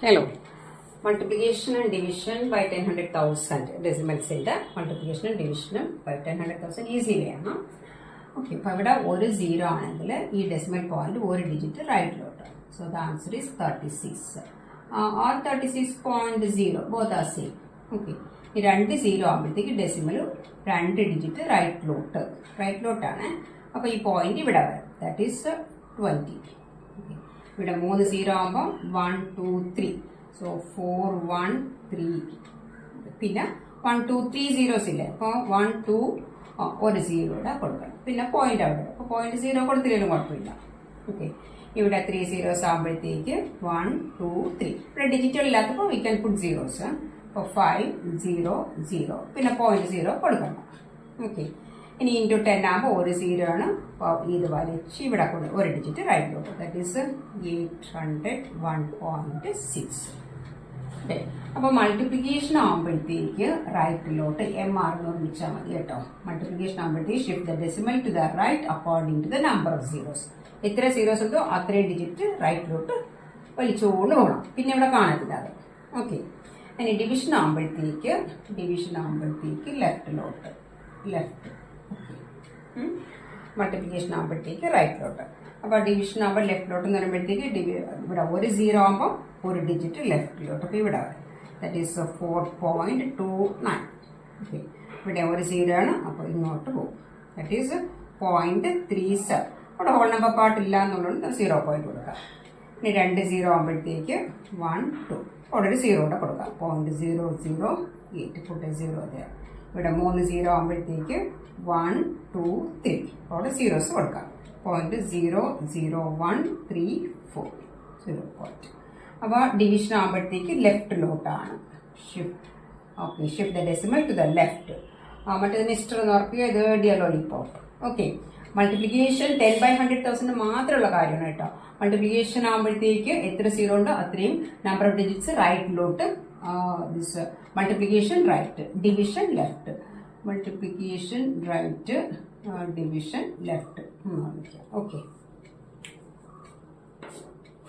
Hello. Multiplication and division by 10 100,000 decimals in the multiplication and division by 10 100,000 easily. Okay, if one 0 this decimal point one digit right load. So the answer is 36. Or 36.0 both are same. Okay. This 2 0 decimal 2 digit right load. Right load so this point that is 20. Okay. ഇവിടെ 3 0 ആകുമ്പോൾ 1 2 3 so 4 1 3 പിന്നെ 1 2 3 zeros ഇല്ലേ അപ്പോൾ 1 2 ഒരു 0 ഇവിടെ കൊടുക്കണം പിന്നെ point അവിടെ അപ്പോൾ പോയിന്റ് 0 കൊടുത്തില്ലെങ്കിലും കുഴപ്പമില്ല ഓക്കെ ഇവിടെ 3 zeros ആകുമ്പോഴത്തേക്ക് 1 2 3 ഇവിടെ ഡിജിറ്റൽ ഇല്ലാത്തപ്പോൾ വി ക്യാൻ പുട്ട് സീറോസ് അപ്പോൾ 5 0 0 പിന്നെ പോയിന്റ് 0 കൊടുക്കണം ഓക്കെ ഇനി ഇൻറ്റു 10 ആകുമ്പോൾ ഒരു 0 ആണ് ഇത് വലിച്ച് ഇവിടെ ഒരു ഡിജിറ്റ് റൈറ്റിലോട്ട് ദാറ്റ് ഈസ് 801.6 അപ്പോൾ മൾട്ടിപ്ലിക്കേഷൻ ആകുമ്പോഴത്തേക്ക് റൈറ്റിലോട്ട് എം ആർന്ന് വിളിച്ചാൽ മതി കേട്ടോ മൾട്ടിപ്ലിക്കേഷൻ ആകുമ്പോഴത്തേക്ക് shift the decimal to the right according to the number of zeros എത്ര സീറോസ് ഉണ്ടോ അത്രയും ഡിജിറ്റ് റൈറ്റിലോട്ട് വലിച്ചുകൊണ്ട് പോകണം പിന്നെ ഇവിടെ കാണത്തില്ല അത് ഓക്കെ ഇനി ഡിവിഷൻ ആകുമ്പോഴത്തേക്ക് ലെഫ്റ്റിലോട്ട് ലെഫ്റ്റ് മൾട്ടിപ്ലിക്കേഷൻ ആകുമ്പോഴത്തേക്ക് റൈറ്റിലോട്ട് അപ്പോൾ ഡിവിഷൻ ആകുമ്പോൾ ലെഫ്റ്റിലോട്ട് എന്ന് പറയുമ്പോഴത്തേക്ക് ഇവിടെ ഒരു 0 ആകുമ്പോൾ ഒരു ഡിജിറ്റ് ലെഫ്റ്റിലോട്ട് അപ്പോൾ ഇവിടെ ദാറ്റ് ഈസ് 4.29 ഓക്കെ ഇവിടെ ഒരു 0 ആണ് അപ്പോൾ ഇങ്ങോട്ട് പോകും ദാറ്റ് ഈസ് 0.37 അവിടെ ഹോൾ നമ്പർ പാർട്ട് ഇല്ല എന്നുള്ളത് 0 പോയിന്റ് കൊടുക്കാം ഇനി 2 0 ആകുമ്പോഴത്തേക്ക് 1 2 അവിടെ ഒരു 0 കൂടെ കൊടുക്കാം 0.008 പുട്ട് 0 അതെ ഇവിടെ 3 0 ആകുമ്പോഴത്തേക്ക് 1 2 3 അവിടെ സീറോസ് കൊടുക്കാം 0.00134 0 പോയിന്റ് അപ്പോൾ ഡിവിഷൻ ആകുമ്പോഴത്തേക്ക് ലെഫ്റ്റിലോട്ടാണ് shift okay shift the decimal to the left മറ്റേത് മിസ്റ്റർ എന്ന് ഓർക്കുക ഇത് dear lollipop okay multiplication 10 by 100,000 മാത്രമുള്ള കാര്യമാണ് കേട്ടോ മൾട്ടിപ്ലിക്കേഷൻ ആകുമ്പോഴത്തേക്ക് എത്ര സീറോ ഉണ്ടോ അത്രയും നമ്പർ ഓഫ് ഡിജിറ്റ്സ് റൈറ്റിലോട്ട് this multiplication right division left multiplication right division left okay